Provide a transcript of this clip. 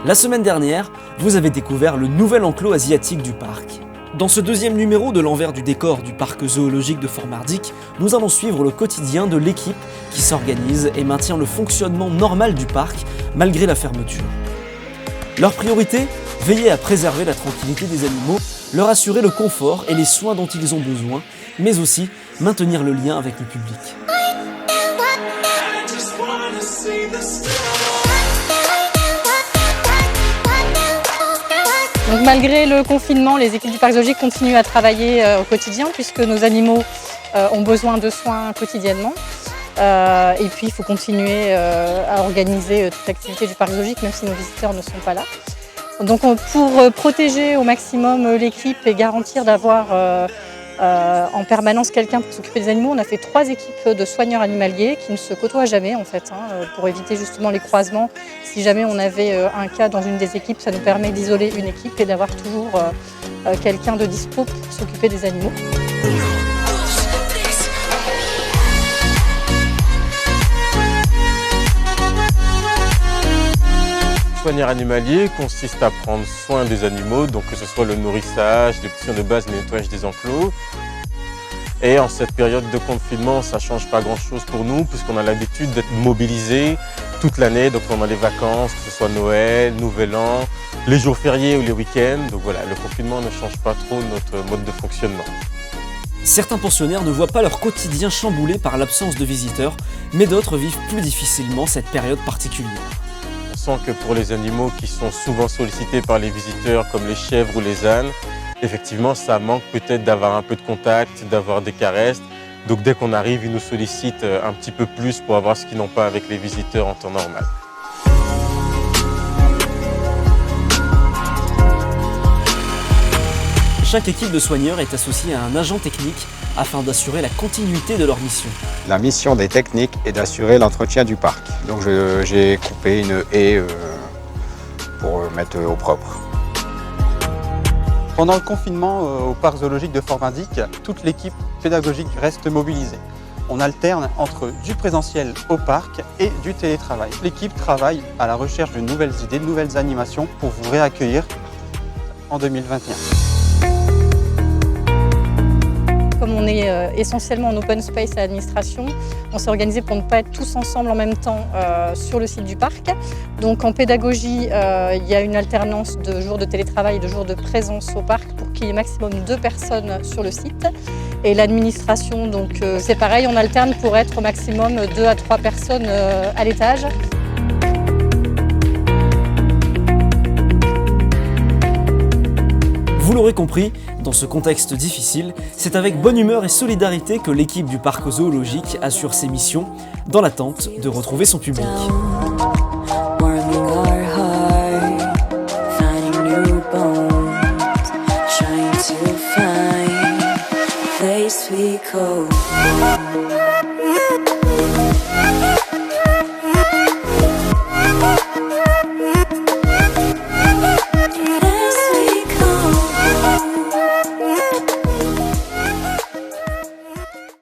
La semaine dernière, vous avez découvert le nouvel enclos asiatique du parc. Dans ce deuxième numéro de l'envers du décor du parc zoologique de Fort-Mardic, nous allons suivre le quotidien de l'équipe qui s'organise et maintient le fonctionnement normal du parc malgré la fermeture. Leur priorité ? Veiller à préserver la tranquillité des animaux, leur assurer le confort et les soins dont ils ont besoin, mais aussi maintenir le lien avec le public. Donc, malgré le confinement, les équipes du parc zoologique continuent à travailler au quotidien puisque nos animaux ont besoin de soins quotidiennement. Et puis il faut continuer à organiser toute l'activité du parc zoologique même si nos visiteurs ne sont pas là. Donc pour protéger au maximum l'équipe et garantir d'avoir en permanence quelqu'un pour s'occuper des animaux, on a fait 3 équipes de soigneurs animaliers qui ne se côtoient jamais en fait, pour éviter justement les croisements. Si jamais on avait un cas dans une des équipes, ça nous permet d'isoler une équipe et d'avoir toujours quelqu'un de dispo pour s'occuper des animaux. Soigneur animalier consiste à prendre soin des animaux, donc que ce soit le nourrissage, les petits soins de base, le nettoyage des enclos. Et en cette période de confinement, ça ne change pas grand-chose pour nous puisqu'on a l'habitude d'être mobilisés toute l'année, donc pendant les vacances, que ce soit Noël, Nouvel An, les jours fériés ou les week-ends. Donc voilà, le confinement ne change pas trop notre mode de fonctionnement. Certains pensionnaires ne voient pas leur quotidien chamboulé par l'absence de visiteurs, mais d'autres vivent plus difficilement cette période particulière. On sent que pour les animaux qui sont souvent sollicités par les visiteurs comme les chèvres ou les ânes, effectivement ça manque peut-être d'avoir un peu de contact, d'avoir des caresses. Donc dès qu'on arrive, ils nous sollicitent un petit peu plus pour avoir ce qu'ils n'ont pas avec les visiteurs en temps normal. Chaque équipe de soigneurs est associée à un agent technique afin d'assurer la continuité de leur mission. La mission des techniques est d'assurer l'entretien du parc. Donc j'ai coupé une haie pour mettre au propre. Pendant le confinement au parc zoologique de Fort-Mardic, toute l'équipe pédagogique reste mobilisée. On alterne entre du présentiel au parc et du télétravail. L'équipe travaille à la recherche de nouvelles idées, de nouvelles animations pour vous réaccueillir en 2021. Comme on est essentiellement en open space à l'administration, on s'est organisé pour ne pas être tous ensemble en même temps sur le site du parc. Donc en pédagogie, il y a une alternance de jours de télétravail et de jours de présence au parc pour qu'il y ait maximum 2 personnes sur le site. Et l'administration, donc c'est pareil, on alterne pour être au maximum 2 à 3 personnes à l'étage. Vous l'aurez compris, dans ce contexte difficile, c'est avec bonne humeur et solidarité que l'équipe du parc zoologique assure ses missions, dans l'attente de retrouver son public.